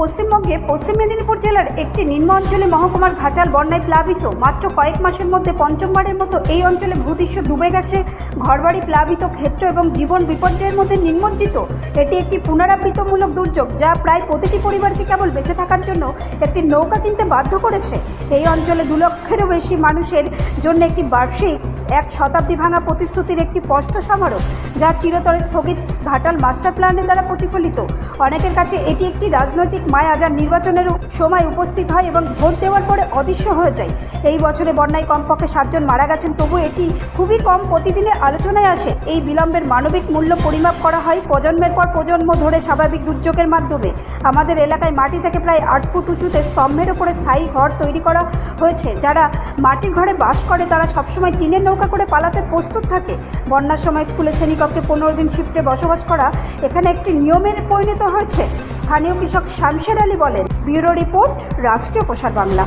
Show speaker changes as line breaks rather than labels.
পশ্চিমবঙ্গে পশ্চিম মেদিনীপুর জেলার একটি নিম্ন অঞ্চলে মহকুমার ঘাটাল বন্যায় প্লাবিত। মাত্র কয়েক মাসের মধ্যে পঞ্চমবারের মতো এই অঞ্চলে ভূদৃশ্য ডুবে গেছে, ঘরবাড়ি প্লাবিত, ক্ষেত্র এবং জীবন বিপর্যয়ের মধ্যে নিমজ্জিত। এটি একটি পুনরাবৃত্তিমূলক দুর্যোগ যা প্রায় প্রতিটি পরিবারকে কেবল বেঁচে থাকার জন্য একটি নৌকা কিনতে বাধ্য করেছে। এই অঞ্চলে 2 লক্ষেরও বেশি মানুষের জন্য একটি বার্ষিক 1 শতাব্দী ভাঙা প্রতিশ্রুতির একটি স্পষ্ট সমারোহ, যা চিরতরে স্থগিত ঘাটাল মাস্টার প্ল্যানের দ্বারা প্রতিফলিত। অনেকের কাছে এটি একটি রাজনৈতিক মায়া যা নির্বাচনের সময় উপস্থিত হয় এবং ভোট দেওয়ার পরে অদৃশ্য হয়ে যায়। এই বছরে বন্যায় কমপক্ষে 7 জন মারা গেছেন, তবু এটি খুবই কম প্রতিদিনের আলোচনায় আসে। এই বিলম্বের মানবিক মূল্য পরিমাপ করা হয় প্রজন্মের পর প্রজন্ম ধরে স্বাভাবিক দুর্যোগের মাধ্যমে। আমাদের এলাকায় মাটি থেকে প্রায় 8 ফুট উঁচুতে স্তম্ভের উপরে স্থায়ী ঘর তৈরি করা হয়েছে। যারা মাটির ঘরে বাস করে তারা সবসময় টিনের নৌকা করে পালাতে প্রস্তুত থাকে। বন্যার সময় স্কুলের শ্রেণীকক্ষে 15 দিন শিফটে বসবাস করা এখানে একটি নিয়মের পরিণত হয়েছে। স্থানীয় কৃষক শামশের আলী বলেন। ব্যুরো রিপোর্ট, রাষ্ট্রীয় প্রসার বাংলা।